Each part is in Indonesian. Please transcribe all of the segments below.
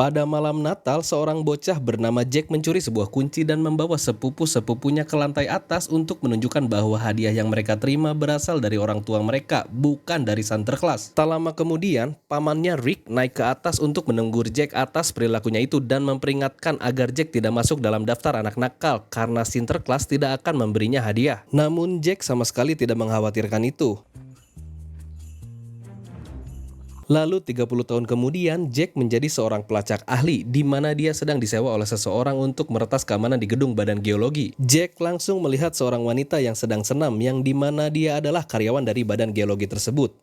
Pada malam Natal, seorang bocah bernama Jack mencuri sebuah kunci dan membawa sepupu-sepupunya ke lantai atas untuk menunjukkan bahwa hadiah yang mereka terima berasal dari orang tua mereka, bukan dari Sinterklas. Tak lama kemudian, pamannya Rick naik ke atas untuk menegur Jack atas perilakunya itu dan memperingatkan agar Jack tidak masuk dalam daftar anak nakal karena Sinterklas tidak akan memberinya hadiah. Namun Jack sama sekali tidak mengkhawatirkan itu. Lalu 30 tahun kemudian, Jack menjadi seorang pelacak ahli di mana dia sedang disewa oleh seseorang untuk meretas keamanan di gedung Badan Geologi. Jack langsung melihat seorang wanita yang sedang senam yang di mana dia adalah karyawan dari Badan Geologi tersebut.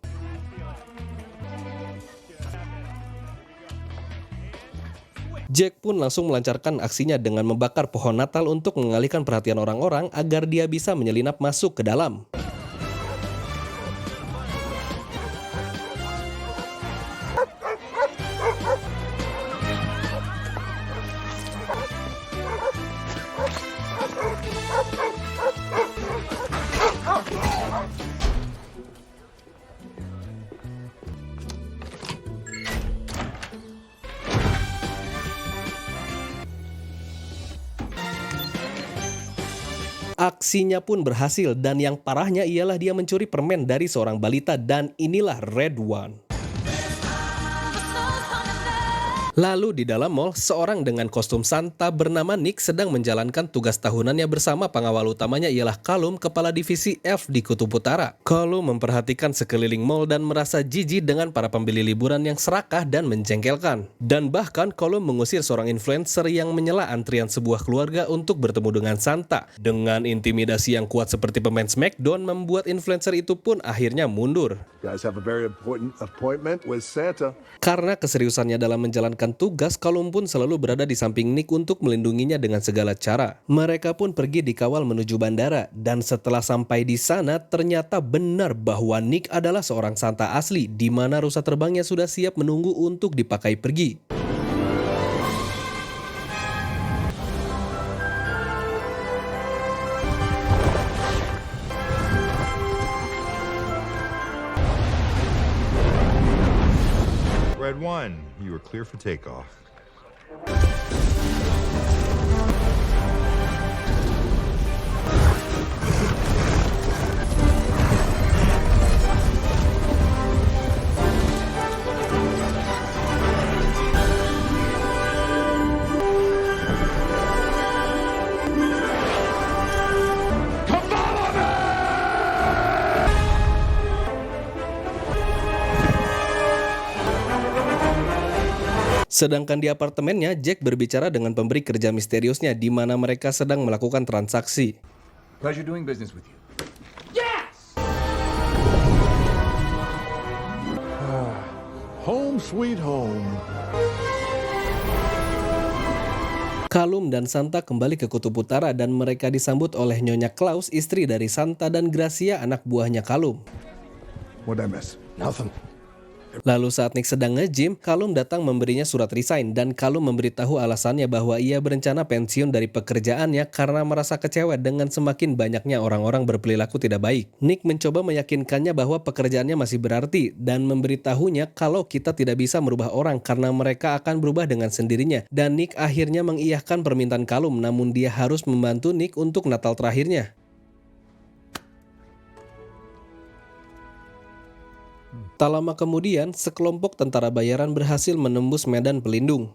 Jack pun langsung melancarkan aksinya dengan membakar pohon Natal untuk mengalihkan perhatian orang-orang agar dia bisa menyelinap masuk ke dalam. Aksinya pun berhasil dan yang parahnya ialah dia mencuri permen dari seorang balita dan inilah Red One. Lalu di dalam mall, seorang dengan kostum Santa bernama Nick sedang menjalankan tugas tahunannya bersama pengawal utamanya ialah Callum, kepala divisi Elf di Kutub Utara. Callum memperhatikan sekeliling mall dan merasa jijik dengan para pembeli liburan yang serakah dan menjengkelkan. Dan bahkan Callum mengusir seorang influencer yang menyela antrian sebuah keluarga untuk bertemu dengan Santa. Dengan intimidasi yang kuat seperti pemain Smackdown membuat influencer itu pun akhirnya mundur. Guys have a very important appointment with Santa. Karena keseriusannya dalam menjalankan tugas, Callum pun selalu berada di samping Nick untuk melindunginya dengan segala cara. Mereka pun pergi dikawal menuju bandara, dan setelah sampai di sana, ternyata benar bahwa Nick adalah seorang Santa asli, di mana rusa terbangnya sudah siap menunggu untuk dipakai pergi. Red One, you are clear for takeoff. Sedangkan di apartemennya, Jack berbicara dengan pemberi kerja misteriusnya di mana mereka sedang melakukan transaksi. Pleasure doing business with you. Home sweet home. Callum dan Santa kembali ke Kutub Utara dan mereka disambut oleh Nyonya Claus, istri dari Santa, dan Gracia, anak buahnya Callum. What'd I miss? Nothing. Lalu saat Nick sedang nge-gym, Callum datang memberinya surat resign dan Callum memberitahu alasannya bahwa ia berencana pensiun dari pekerjaannya karena merasa kecewa dengan semakin banyaknya orang-orang berperilaku tidak baik. Nick mencoba meyakinkannya bahwa pekerjaannya masih berarti dan memberitahunya kalau kita tidak bisa merubah orang karena mereka akan berubah dengan sendirinya. Dan Nick akhirnya mengiyahkan permintaan Callum, namun dia harus membantu Nick untuk Natal terakhirnya. Tak lama kemudian, sekelompok tentara bayaran berhasil menembus medan pelindung.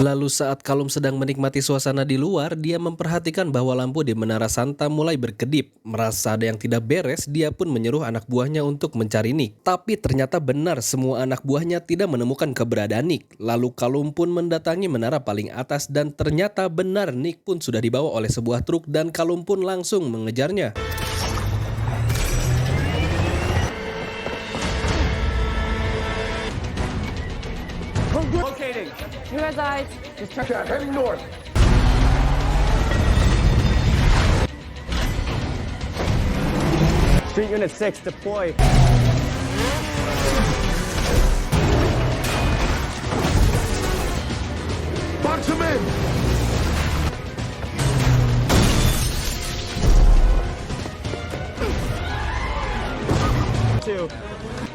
Lalu saat Callum sedang menikmati suasana di luar, dia memperhatikan bahwa lampu di Menara Santa mulai berkedip. Merasa ada yang tidak beres, dia pun menyuruh anak buahnya untuk mencari Nick. Tapi ternyata benar, semua anak buahnya tidak menemukan keberadaan Nick. Lalu Callum pun mendatangi menara paling atas dan ternyata benar Nick pun sudah dibawa oleh sebuah truk dan Callum pun langsung mengejarnya. Locating. Here's eyes. Just check that. Heading north. Street Unit 6, deploy. Box him in!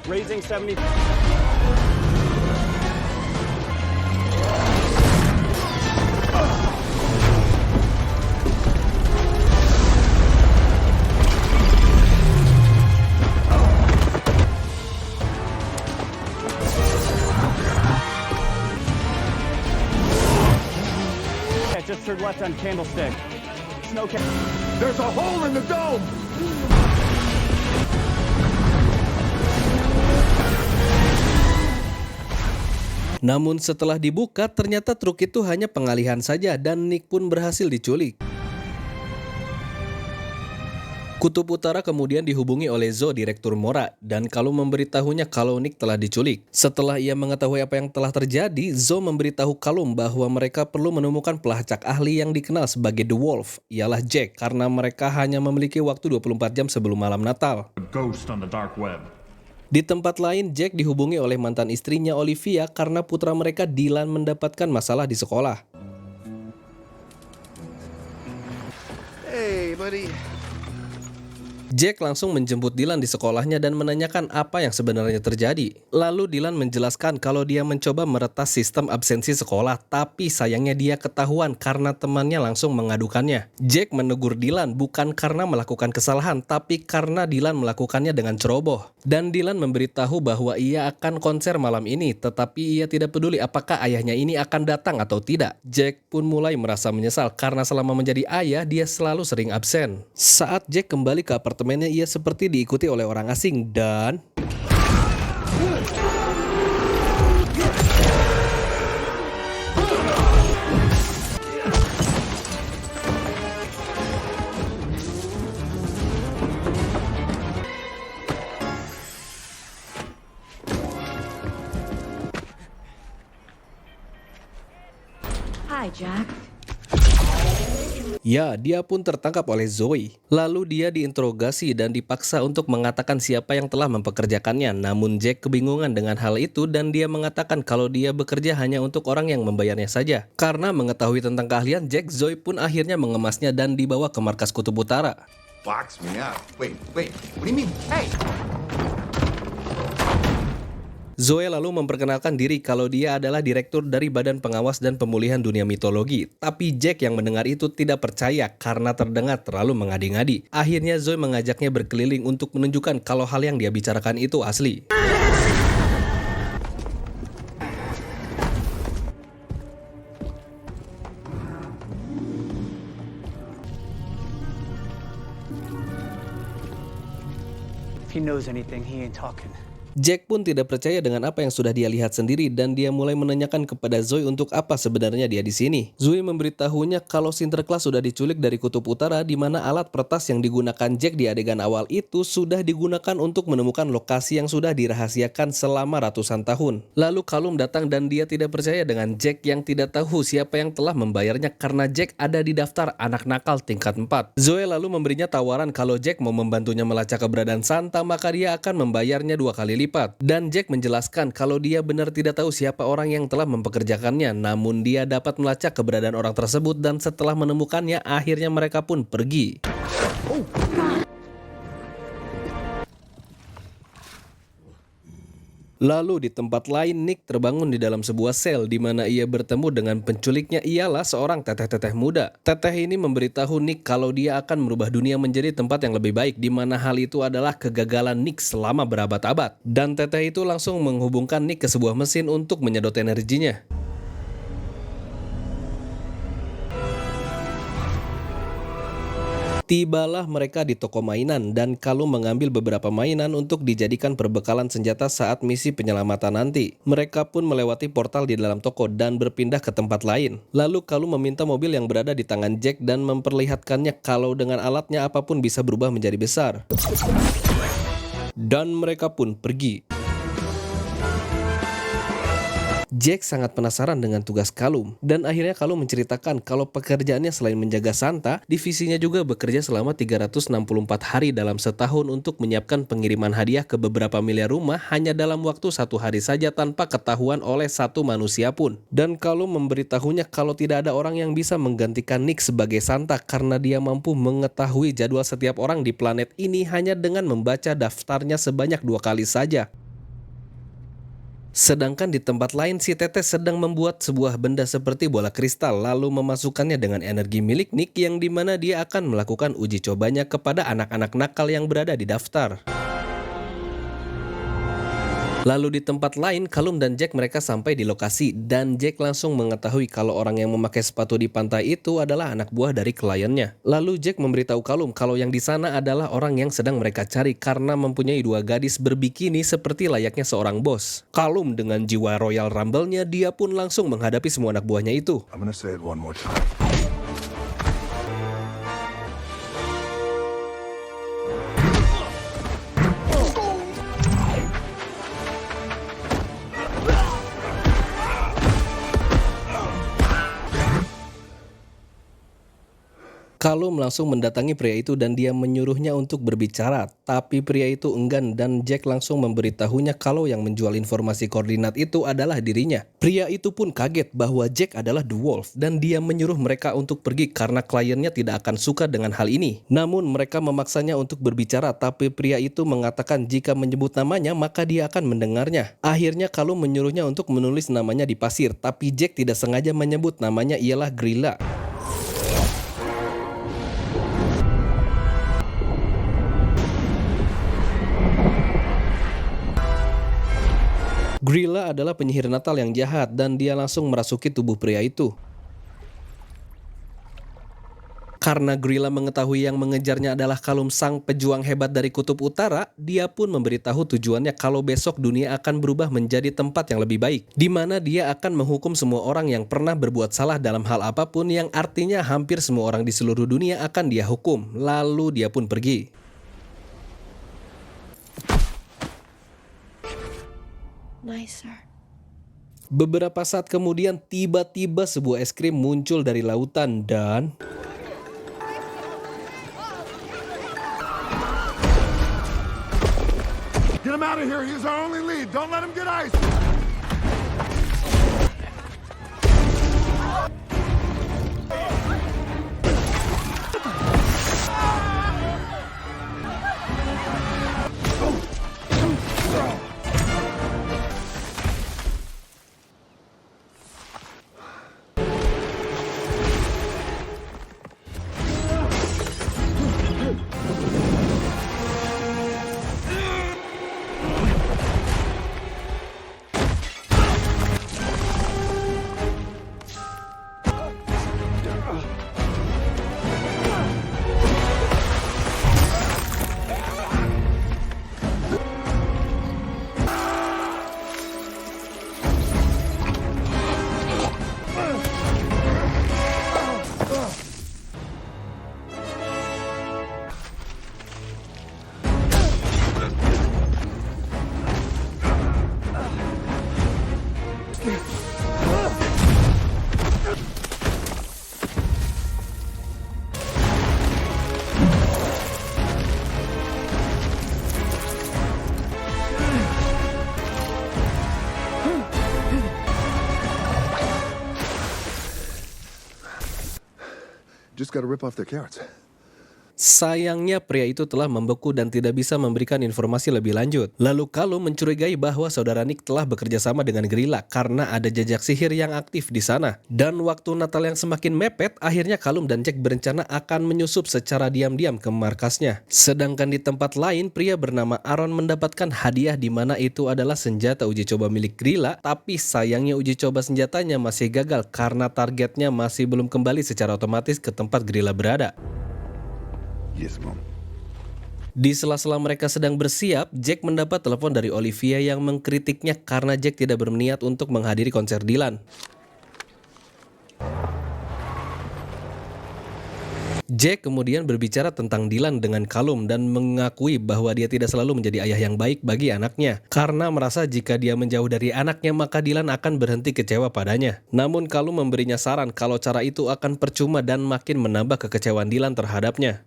Raising 70. just turned left on Candlestick. Snow ca- There's a hole in the dome! Namun setelah dibuka, ternyata truk itu hanya pengalihan saja dan Nick pun berhasil diculik. Kutub Utara kemudian dihubungi oleh Zoe, Direktur Mora, dan Kalum memberitahunya kalau Nick telah diculik. Setelah ia mengetahui apa yang telah terjadi, Zoe memberitahu Kalum bahwa mereka perlu menemukan pelacak ahli yang dikenal sebagai The Wolf, ialah Jack, karena mereka hanya memiliki waktu 24 jam sebelum malam Natal. A ghost on the dark web. Di tempat lain, Jack dihubungi oleh mantan istrinya Olivia karena putra mereka Dylan mendapatkan masalah di sekolah. Hey, buddy. Jack langsung menjemput Dylan di sekolahnya dan menanyakan apa yang sebenarnya terjadi. Lalu Dylan menjelaskan kalau dia mencoba meretas sistem absensi sekolah, tapi sayangnya dia ketahuan karena temannya langsung mengadukannya. Jack menegur Dylan bukan karena melakukan kesalahan, tapi karena Dylan melakukannya dengan ceroboh. Dan Dylan memberitahu bahwa ia akan konser malam ini, tetapi ia tidak peduli apakah ayahnya ini akan datang atau tidak. Jack pun mulai merasa menyesal karena selama menjadi ayah, dia selalu sering absen. Saat Jack kembali ke apartemennya, ia seperti diikuti oleh orang asing dan Hi, Jack. ya, dia pun tertangkap oleh Zoe. Lalu dia diinterogasi dan dipaksa untuk mengatakan siapa yang telah mempekerjakannya. Namun Jack kebingungan dengan hal itu dan dia mengatakan kalau dia bekerja hanya untuk orang yang membayarnya saja. Karena mengetahui tentang keahlian Jack, Zoe pun akhirnya mengemasnya dan dibawa ke markas Kutub Utara. Box me up. Wait. What do you mean? Hey! Zoe lalu memperkenalkan diri kalau dia adalah direktur dari Badan Pengawas dan Pemulihan Dunia Mitologi. Tapi Jack yang mendengar itu tidak percaya karena terdengar terlalu mengadi-ngadi. Akhirnya Zoe mengajaknya berkeliling untuk menunjukkan kalau hal yang dia bicarakan itu asli. If he knows anything, he ain't talking. Jack pun tidak percaya dengan apa yang sudah dia lihat sendiri dan dia mulai menanyakan kepada Zoe untuk apa sebenarnya dia di sini. Zoe memberitahunya kalau Sinterklas sudah diculik dari Kutub Utara di mana alat peretas yang digunakan Jack di adegan awal itu sudah digunakan untuk menemukan lokasi yang sudah dirahasiakan selama ratusan tahun. Lalu Kalum datang dan dia tidak percaya dengan Jack yang tidak tahu siapa yang telah membayarnya karena Jack ada di daftar anak nakal tingkat 4. Zoe lalu memberinya tawaran kalau Jack mau membantunya melacak keberadaan Santa maka dia akan membayarnya 2 kali lipat. Dan Jack menjelaskan kalau dia benar tidak tahu siapa orang yang telah mempekerjakannya, namun dia dapat melacak keberadaan orang tersebut dan setelah menemukannya akhirnya mereka pun pergi. Lalu di tempat lain, Nick terbangun di dalam sebuah sel di mana ia bertemu dengan penculiknya ialah seorang teteh-teteh muda. Teteh ini memberitahu Nick kalau dia akan merubah dunia menjadi tempat yang lebih baik di mana hal itu adalah kegagalan Nick selama berabad-abad. Dan teteh itu langsung menghubungkan Nick ke sebuah mesin untuk menyedot energinya. Tibalah mereka di toko mainan dan Kalum mengambil beberapa mainan untuk dijadikan perbekalan senjata saat misi penyelamatan nanti. Mereka pun melewati portal di dalam toko dan berpindah ke tempat lain. Lalu Kalum meminta mobil yang berada di tangan Jack dan memperlihatkannya kalau dengan alatnya apapun bisa berubah menjadi besar. Dan mereka pun pergi. Jack sangat penasaran dengan tugas Kalum dan akhirnya Kalum menceritakan kalau pekerjaannya selain menjaga Santa, divisinya juga bekerja selama 364 hari dalam setahun untuk menyiapkan pengiriman hadiah ke beberapa miliar rumah hanya dalam waktu 1 hari saja tanpa ketahuan oleh satu manusia pun. Dan Kalum memberitahunya kalau tidak ada orang yang bisa menggantikan Nick sebagai Santa karena dia mampu mengetahui jadwal setiap orang di planet ini hanya dengan membaca daftarnya sebanyak 2 kali saja. Sedangkan di tempat lain si Teteh sedang membuat sebuah benda seperti bola kristal lalu memasukkannya dengan energi milik Nick yang dimana dia akan melakukan uji cobanya kepada anak-anak nakal yang berada di daftar. Lalu di tempat lain, Callum dan Jack mereka sampai di lokasi dan Jack langsung mengetahui kalau orang yang memakai sepatu di pantai itu adalah anak buah dari kliennya. Lalu Jack memberitahu Callum kalau yang di sana adalah orang yang sedang mereka cari karena mempunyai dua gadis berbikini seperti layaknya seorang bos. Callum dengan jiwa Royal Rumble-nya dia pun langsung menghadapi semua anak buahnya itu. I'm gonna say it one more time. Callum langsung mendatangi pria itu dan dia menyuruhnya untuk berbicara, tapi pria itu enggan dan Jack langsung memberitahunya kalau yang menjual informasi koordinat itu adalah dirinya. Pria itu pun kaget bahwa Jack adalah The Wolf dan dia menyuruh mereka untuk pergi karena kliennya tidak akan suka dengan hal ini. Namun mereka memaksanya untuk berbicara, tapi pria itu mengatakan jika menyebut namanya maka dia akan mendengarnya. Akhirnya Callum menyuruhnya untuk menulis namanya di pasir, tapi Jack tidak sengaja menyebut namanya ialah Grilla. Grilla adalah penyihir Natal yang jahat dan dia langsung merasuki tubuh pria itu. Karena Grilla mengetahui yang mengejarnya adalah Callum, sang pejuang hebat dari Kutub Utara, dia pun memberitahu tujuannya kalau besok dunia akan berubah menjadi tempat yang lebih baik, di mana dia akan menghukum semua orang yang pernah berbuat salah dalam hal apapun, yang artinya hampir semua orang di seluruh dunia akan dia hukum. Lalu dia pun pergi. Nicer. Beberapa saat kemudian tiba-tiba sebuah es krim muncul dari lautan dan Get him out of here. He's our only lead. Don't let him get ice. Just gotta rip off their carrots. sayangnya pria itu telah membeku dan tidak bisa memberikan informasi lebih lanjut. Lalu Callum mencurigai bahwa saudara Nick telah bekerja sama dengan Grilla karena ada jejak sihir yang aktif di sana. Dan waktu Natal yang semakin mepet, akhirnya Callum dan Jack berencana akan menyusup secara diam-diam ke markasnya. Sedangkan di tempat lain, pria bernama Aaron mendapatkan hadiah di mana itu adalah senjata uji coba milik Grilla, tapi sayangnya uji coba senjatanya masih gagal karena targetnya masih belum kembali secara otomatis ke tempat Grilla berada. Yes, Mom. Di sela-sela mereka sedang bersiap, Jack mendapat telepon dari Olivia yang mengkritiknya karena Jack tidak berniat untuk menghadiri konser Dylan. Jack kemudian berbicara tentang Dylan dengan Callum dan mengakui bahwa dia tidak selalu menjadi ayah yang baik bagi anaknya karena merasa jika dia menjauh dari anaknya maka Dylan akan berhenti kecewa padanya. Namun Callum memberinya saran kalau cara itu akan percuma dan makin menambah kekecewaan Dylan terhadapnya.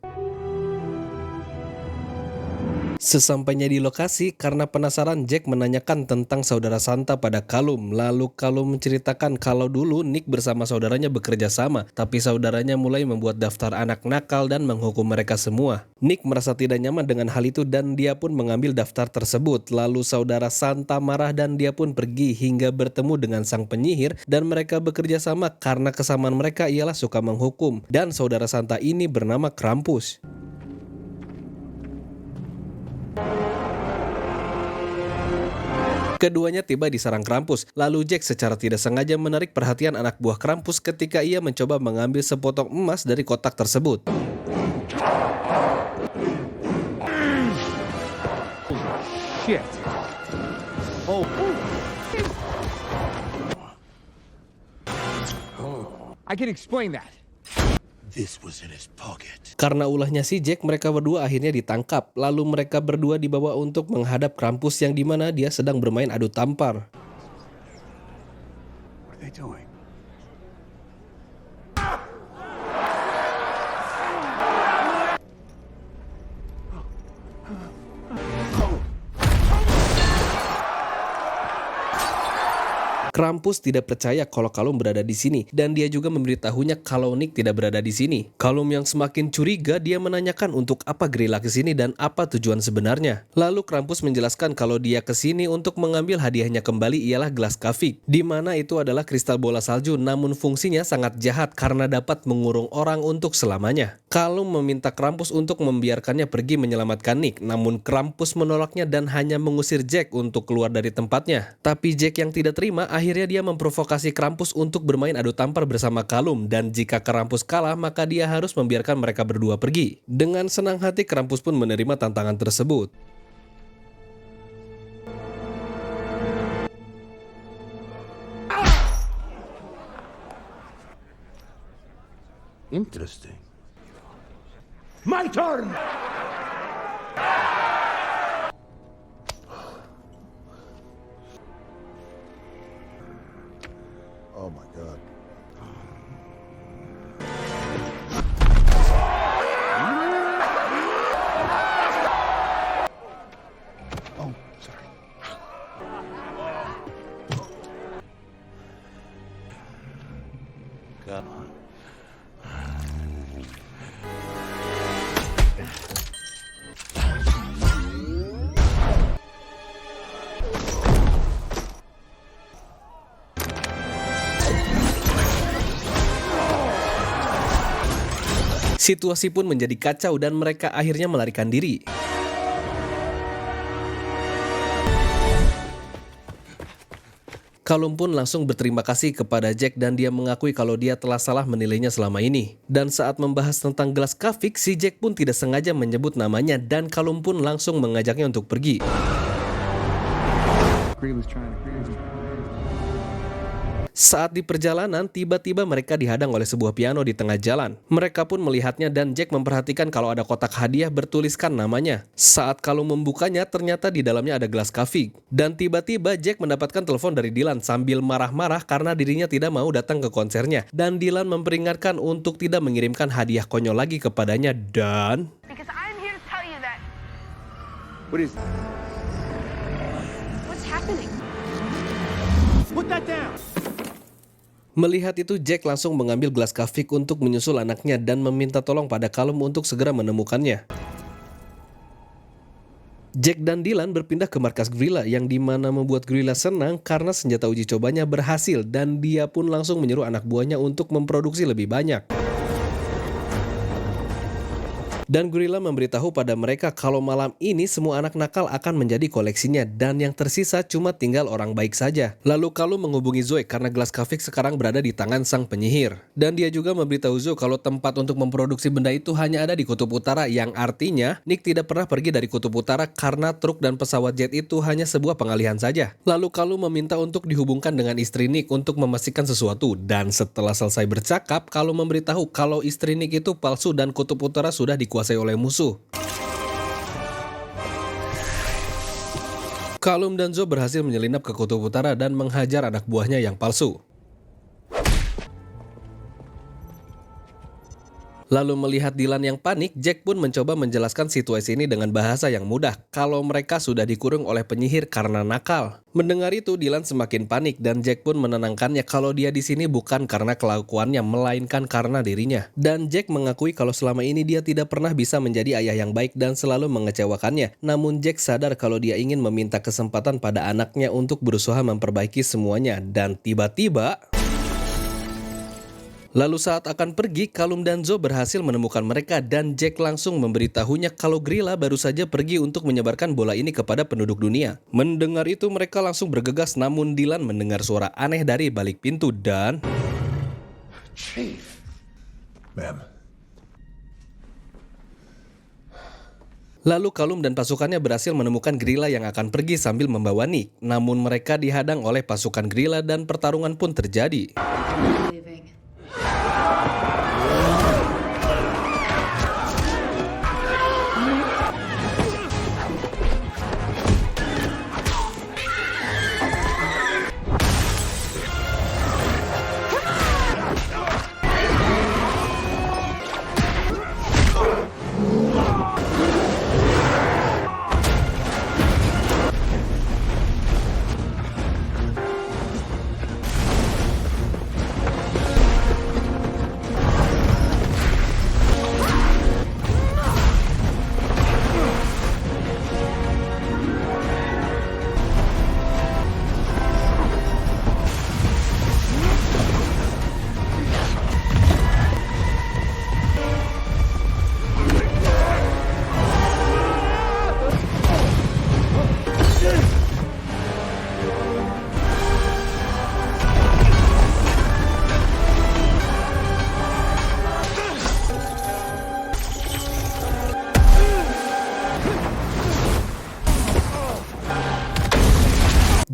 Sesampainya di lokasi, karena penasaran, Jack menanyakan tentang saudara Santa pada Callum. Lalu Callum menceritakan kalau dulu Nick bersama saudaranya bekerja sama, tapi saudaranya mulai membuat daftar anak nakal dan menghukum mereka semua. Nick merasa tidak nyaman dengan hal itu dan dia pun mengambil daftar tersebut. Lalu saudara Santa marah dan dia pun pergi hingga bertemu dengan sang penyihir dan mereka bekerja sama karena kesamaan mereka ialah suka menghukum. Dan saudara Santa ini bernama Krampus. Keduanya tiba di sarang Krampus, lalu Jack secara tidak sengaja menarik perhatian anak buah Krampus ketika ia mencoba mengambil sepotong emas dari kotak tersebut. Shit. Oh. I can explain that. This was in his pocket. Karena ulahnya si Jack, mereka berdua akhirnya ditangkap. Lalu mereka berdua dibawa untuk menghadap Krampus yang dimana dia sedang bermain adu tampar. What are they doing? Krampus tidak percaya kalau Kalum berada di sini dan dia juga memberitahunya kalau Nick tidak berada di sini. Kalum yang semakin curiga, dia menanyakan untuk apa Grilla ke sini dan apa tujuan sebenarnya. Lalu Krampus menjelaskan kalau dia ke sini untuk mengambil hadiahnya kembali ialah gelas kafik, di mana itu adalah kristal bola salju, namun fungsinya sangat jahat karena dapat mengurung orang untuk selamanya. Kalum meminta Krampus untuk membiarkannya pergi menyelamatkan Nick, namun Krampus menolaknya dan hanya mengusir Jack untuk keluar dari tempatnya. Tapi Jack yang tidak terima, akhirnya dia memprovokasi Krampus untuk bermain adu tampar bersama Kalum, dan jika Krampus kalah maka dia harus membiarkan mereka berdua pergi. Dengan senang hati Krampus pun menerima tantangan tersebut. Interesting. My turn! Oh my god. Oh, sorry. Come on. Situasi pun menjadi kacau dan mereka akhirnya melarikan diri. Kalum pun langsung berterima kasih kepada Jack dan dia mengakui kalau dia telah salah menilainya selama ini. Dan saat membahas tentang gelas kafik, si Jack pun tidak sengaja menyebut namanya dan Kalum pun langsung mengajaknya untuk pergi. Saat di perjalanan, tiba-tiba mereka dihadang oleh sebuah piano di tengah jalan. Mereka pun melihatnya dan Jack memperhatikan kalau ada kotak hadiah bertuliskan namanya. Saat Kalum membukanya, ternyata di dalamnya ada gelas kafik. Dan tiba-tiba Jack mendapatkan telepon dari Dylan sambil marah-marah karena dirinya tidak mau datang ke konsernya. Dan Dylan memperingatkan untuk tidak mengirimkan hadiah konyol lagi kepadanya dan... Because I'm here to tell you that. What is... What's happening? Put that down! Melihat itu, Jack langsung mengambil gelas kafik untuk menyusul anaknya dan meminta tolong pada Kalum untuk segera menemukannya. Jack dan Dylan berpindah ke markas Grilla yang dimana membuat Grilla senang karena senjata uji cobanya berhasil dan dia pun langsung menyuruh anak buahnya untuk memproduksi lebih banyak. Dan Grilla memberitahu pada mereka kalau malam ini semua anak nakal akan menjadi koleksinya dan yang tersisa cuma tinggal orang baik saja. Lalu Kalum menghubungi Zoe karena gelas kafik sekarang berada di tangan sang penyihir. Dan dia juga memberitahu Zoe kalau tempat untuk memproduksi benda itu hanya ada di Kutub Utara, yang artinya Nick tidak pernah pergi dari Kutub Utara karena truk dan pesawat jet itu hanya sebuah pengalihan saja. Lalu Kalum meminta untuk dihubungkan dengan istri Nick untuk memastikan sesuatu, dan setelah selesai bercakap, Kalum memberitahu kalau istri Nick itu palsu dan Kutub Utara sudah dikuasai oleh musuh. Kalum dan Zoe berhasil menyelinap ke Kutub Utara dan menghajar anak buahnya yang palsu. Lalu melihat Dylan yang panik, Jack pun mencoba menjelaskan situasi ini dengan bahasa yang mudah, kalau mereka sudah dikurung oleh penyihir karena nakal. Mendengar itu, Dylan semakin panik dan Jack pun menenangkannya kalau dia di sini bukan karena kelakuannya, melainkan karena dirinya. Dan Jack mengakui kalau selama ini dia tidak pernah bisa menjadi ayah yang baik dan selalu mengecewakannya. Namun Jack sadar kalau dia ingin meminta kesempatan pada anaknya untuk berusaha memperbaiki semuanya. Dan tiba-tiba... Lalu saat akan pergi, Calum dan Zoe berhasil menemukan mereka dan Jack langsung memberitahunya kalau Grilla baru saja pergi untuk menyebarkan bola ini kepada penduduk dunia. Mendengar itu mereka langsung bergegas, namun Dylan mendengar suara aneh dari balik pintu dan... Chief. Ma'am. Lalu Calum dan pasukannya berhasil menemukan Grilla yang akan pergi sambil membawa Nick. Namun mereka dihadang oleh pasukan Grilla dan pertarungan pun terjadi. Leaving.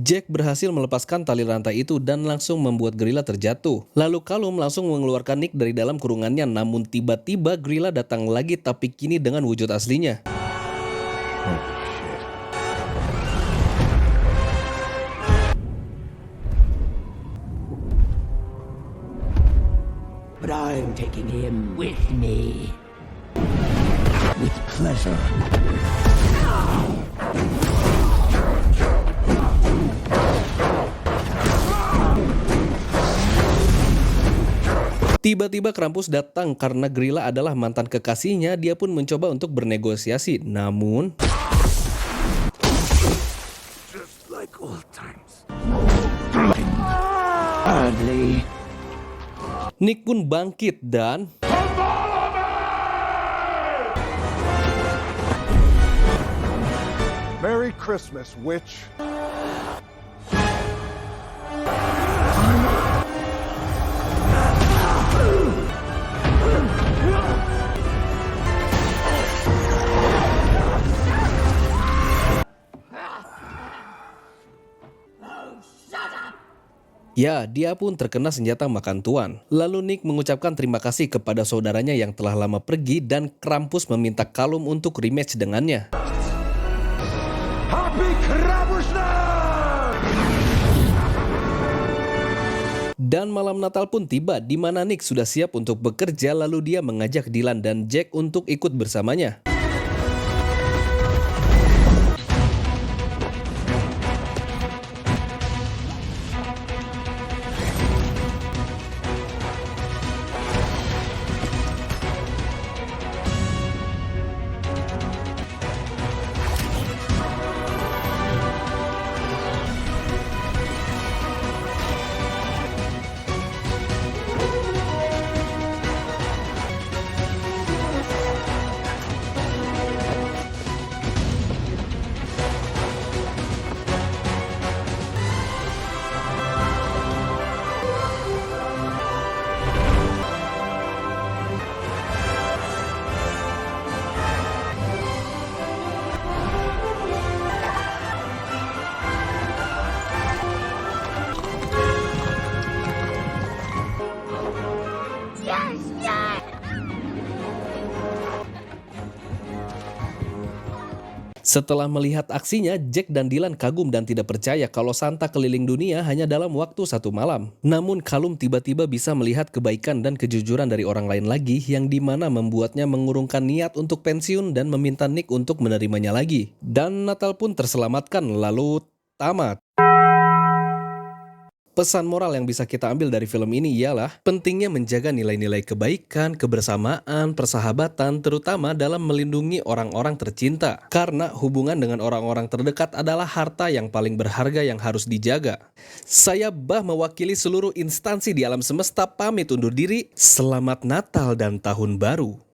Jack berhasil melepaskan tali rantai itu dan langsung membuat Grilla terjatuh. Lalu Calum langsung mengeluarkan Nick dari dalam kurungannya, namun tiba-tiba Grilla datang lagi tapi kini dengan wujud aslinya. But I'm taking him with me. With pleasure. Tiba-tiba Krampus datang karena Grilla adalah mantan kekasihnya. Dia pun mencoba untuk bernegosiasi, namun Just like old times. Hardly. Nick pun bangkit dan Merry Christmas, witch. ya, dia pun terkena senjata makan tuan. Lalu Nick mengucapkan terima kasih kepada saudaranya yang telah lama pergi dan Krampus meminta Calum untuk rematch dengannya. Happy Krabbers-Nacht! Dan malam Natal pun tiba di mana Nick sudah siap untuk bekerja, lalu dia mengajak Dylan dan Jack untuk ikut bersamanya. Setelah melihat aksinya, Jack dan Dylan kagum dan tidak percaya kalau Santa keliling dunia hanya dalam waktu 1 malam. Namun Calum tiba-tiba bisa melihat kebaikan dan kejujuran dari orang lain lagi yang dimana membuatnya mengurungkan niat untuk pensiun dan meminta Nick untuk menerimanya lagi. Dan Natal pun terselamatkan lalu tamat. Pesan moral yang bisa kita ambil dari film ini ialah pentingnya menjaga nilai-nilai kebaikan, kebersamaan, persahabatan, terutama dalam melindungi orang-orang tercinta. Karena hubungan dengan orang-orang terdekat adalah harta yang paling berharga yang harus dijaga. Saya Bah mewakili seluruh instansi di alam semesta pamit undur diri. Selamat Natal dan Tahun Baru.